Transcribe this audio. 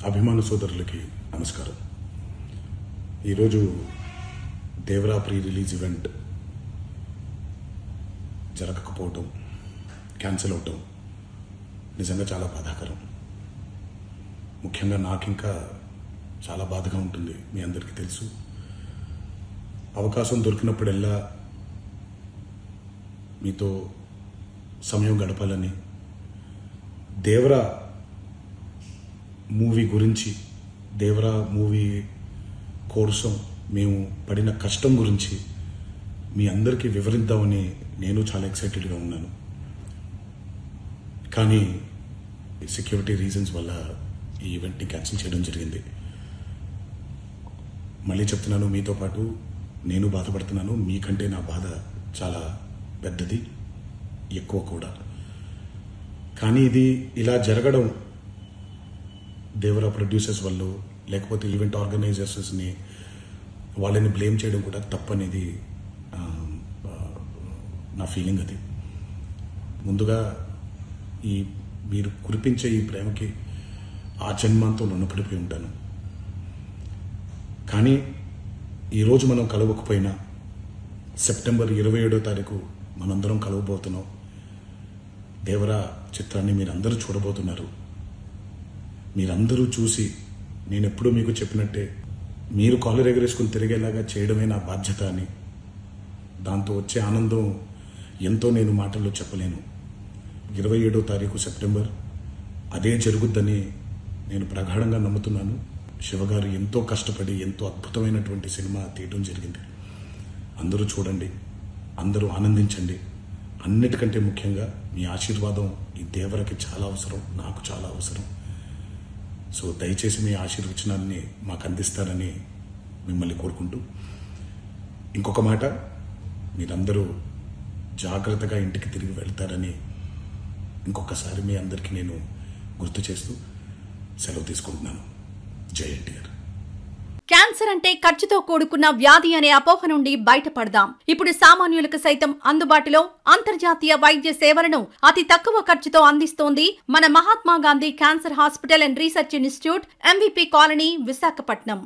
అభిమాన సోదరులకి నమస్కారం. ఈరోజు దేవరా ప్రీ రిలీజ్ ఈవెంట్ జరగకపోవటం, క్యాన్సిల్ అవటం నిజంగా చాలా బాధాకరం. ముఖ్యంగా నాకు ఇంకా చాలా బాధగా ఉంటుంది. మీ అందరికీ తెలుసు, అవకాశం దొరికినప్పుడల్లా మీతో సమయం గడపాలని, దేవరా మూవీ గురించి, దేవరా మూవీ కోసం మేము పడిన కష్టం గురించి మీ అందరికీ వివరిద్దామని నేను చాలా ఎక్సైటెడ్గా ఉన్నాను. కానీ సెక్యూరిటీ రీజన్స్ వల్ల ఈ ఈవెంట్ని క్యాన్సిల్ చేయడం జరిగింది. మళ్ళీ చెప్తున్నాను, మీతో పాటు నేను బాధపడుతున్నాను. మీకంటే నా బాధ చాలా పెద్దది, ఎక్కువ కూడా. కానీ ఇది ఇలా జరగడం దేవరా ప్రొడ్యూసర్స్ వల్ల, లేకపోతే ఈవెంట్ ఆర్గనైజర్స్ని వాళ్ళని బ్లేమ్ చేయడం కూడా తప్పనేది నా ఫీలింగ్. అది ముందుగా మీరు కురిపించే ఈ ప్రేమకి ఆ జన్మాంతం రుణపడిపోయి ఉంటాను. కానీ ఈరోజు మనం కలవకపోయినా సెప్టెంబర్ 27వ తారీఖు మనందరం కలవబోతున్నాం. దేవరా చిత్రాన్ని మీరందరూ చూడబోతున్నారు. మీరందరూ చూసి, నేను ఎప్పుడూ మీకు చెప్పినట్టే, మీరు కాలర్ ఎగరేసుకుని తిరిగేలాగా చేయడమే నా బాధ్యత అని, దాంతో వచ్చే ఆనందం ఎంతో నేను మాటల్లో చెప్పలేను. 27వ తారీఖు సెప్టెంబర్ అదే జరుగుద్దని నేను ప్రగాఢంగా నమ్ముతున్నాను. శివగారు ఎంతో కష్టపడి ఎంతో అద్భుతమైనటువంటి సినిమా తీయడం జరిగింది. అందరూ చూడండి, అందరూ ఆనందించండి. అన్నిటికంటే ముఖ్యంగా మీ ఆశీర్వాదం ఈ దేవరకి చాలా అవసరం, నాకు చాలా అవసరం. సో దయచేసి మీ ఆశీర్వచనాన్ని మాకు అందిస్తారని మిమ్మల్ని కోరుకుంటూ, ఇంకొక మాట, మీరందరూ జాగ్రత్తగా ఇంటికి తిరిగి వెళ్తారని ఇంకొకసారి మీ అందరికీ నేను గుర్తు చేస్తూ సెలవు తీసుకుంటున్నాను. జై ఎన్టీఆర్. క్యాన్సర్ అంటే ఖర్చుతో కూడుకున్న వ్యాధి అనే అపోహ నుండి బయటపడదాం. ఇప్పుడు సామాన్యులకు సైతం అందుబాటులో అంతర్జాతీయ వైద్య సేవలను అతి తక్కువ ఖర్చుతో అందిస్తోంది మన Mahatma Gandhi cancer hospital and research institute, MVP colony, Visakhapatnam.